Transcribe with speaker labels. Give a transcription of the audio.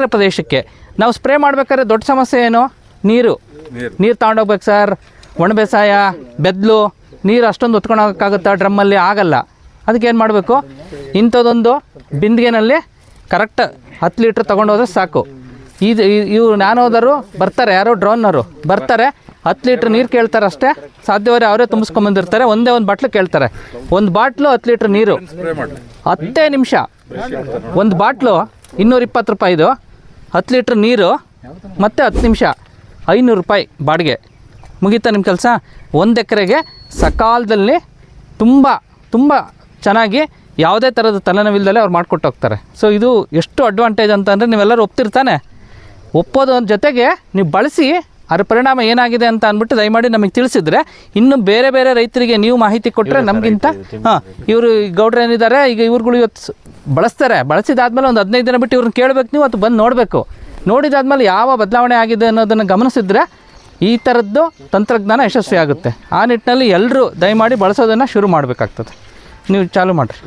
Speaker 1: ಎಕರೆ ಪ್ರದೇಶಕ್ಕೆ ನಾವು ಸ್ಪ್ರೇ ಮಾಡ್ಬೇಕಾದ್ರೆ ದೊಡ್ಡ ಸಮಸ್ಯೆ ಏನು? ನೀರು ತಗೊಂಡೋಗ್ಬೇಕು ಸರ್. ಒಣ ಬೇಸಾಯ, ಬೆದ್ಲು, ನೀರು ಅಷ್ಟೊಂದು ಹೊತ್ಕೊಂಡೋಗೋಕ್ಕಾಗುತ್ತಾ ಡ್ರಮ್ಮಲ್ಲಿ? ಆಗಲ್ಲ. ಅದಕ್ಕೆ ಏನು ಮಾಡಬೇಕು? ಇಂಥದ್ದೊಂದು ಬಿಂದಿಗೆನಲ್ಲಿ ಕರೆಕ್ಟ್ 10 ಲೀಟ್ರ್ ತೊಗೊಂಡೋದ್ರೆ ಸಾಕು. ಇವು ನ್ಯಾನೋದರು ಬರ್ತಾರೆ, ಯಾರೋ ಡ್ರೋನ್ನವರು ಬರ್ತಾರೆ, 10 ಲೀಟ್ರ್ ನೀರು ಕೇಳ್ತಾರೆ ಅಷ್ಟೇ. ಸಾಧ್ಯವಾದ್ರೆ ಅವರೇ ತುಂಬಿಸ್ಕೊಂಬಂದಿರ್ತಾರೆ. ಒಂದೇ ಒಂದು ಬಾಟ್ಲು ಕೇಳ್ತಾರೆ. ಒಂದು ಬಾಟ್ಲು 10 ಲೀಟ್ರ್ ನೀರು 10 ನಿಮಿಷ. ಒಂದು ಬಾಟ್ಲು 220 ರೂಪಾಯಿದು, 10 ಲೀಟ್ರ್ ನೀರು ಮತ್ತು 10 ನಿಮಿಷ, 500 ರೂಪಾಯಿ ಬಾಡಿಗೆ. ಮುಗೀತಾ ನಿಮ್ಮ ಕೆಲಸ? 1 ಎಕರೆಗೆ ಸಕಾಲದಲ್ಲಿ ತುಂಬ ಚೆನ್ನಾಗಿ ಯಾವುದೇ ಥರದ ತಲೆನೋವಿಲ್ಲದಲ್ಲೇ ಅವ್ರು ಮಾಡಿಕೊಟ್ಟು ಹೋಗ್ತಾರೆ. ಸೊ ಇದು ಎಷ್ಟು ಅಡ್ವಾಂಟೇಜ್ ಅಂತಂದರೆ ನೀವೆಲ್ಲರೂ ಒಪ್ತಿರ್ತಾನೆ. ಒಪ್ಪೋದು ಜೊತೆಗೆ ನೀವು ಬಳಸಿ ಅದರ ಪರಿಣಾಮ ಏನಾಗಿದೆ ಅಂತ ಅಂದ್ಬಿಟ್ಟು ದಯಮಾಡಿ ನಮಗೆ ತಿಳಿಸಿದ್ರೆ ಇನ್ನು ಬೇರೆ ರೈತರಿಗೆ ನೀವು ಮಾಹಿತಿ ಕೊಟ್ಟರೆ ನಮಗಿಂತ ಇವರು ಗೌಡ್ರು ಏನಿದ್ದಾರೆ ಈಗ ಇವ್ರುಗಳು ಇವತ್ತು ಬಳಸ್ತಾರೆ. ಬಳಸಿದಾದ್ಮೇಲೆ ಒಂದು 15 ದಿನ ಬಿಟ್ಟು ಇವ್ರನ್ನ ಕೇಳಬೇಕು, ನೀವು ಅದು ಬಂದು ನೋಡಬೇಕು. ನೋಡಿದಾದ್ಮೇಲೆ ಯಾವ ಬದಲಾವಣೆ ಆಗಿದೆ ಅನ್ನೋದನ್ನು ಗಮನಿಸಿದ್ರೆ ಈ ಥರದ್ದು ತಂತ್ರಜ್ಞಾನ ಯಶಸ್ವಿ ಆಗುತ್ತೆ. ಆ ನಿಟ್ಟಿನಲ್ಲಿ ಎಲ್ಲರೂ ದಯಮಾಡಿ ಬಳಸೋದನ್ನು ಶುರು ಮಾಡಬೇಕಾಗ್ತದೆ. ನೀವು ಚಾಲು ಮಾಡಿರಿ.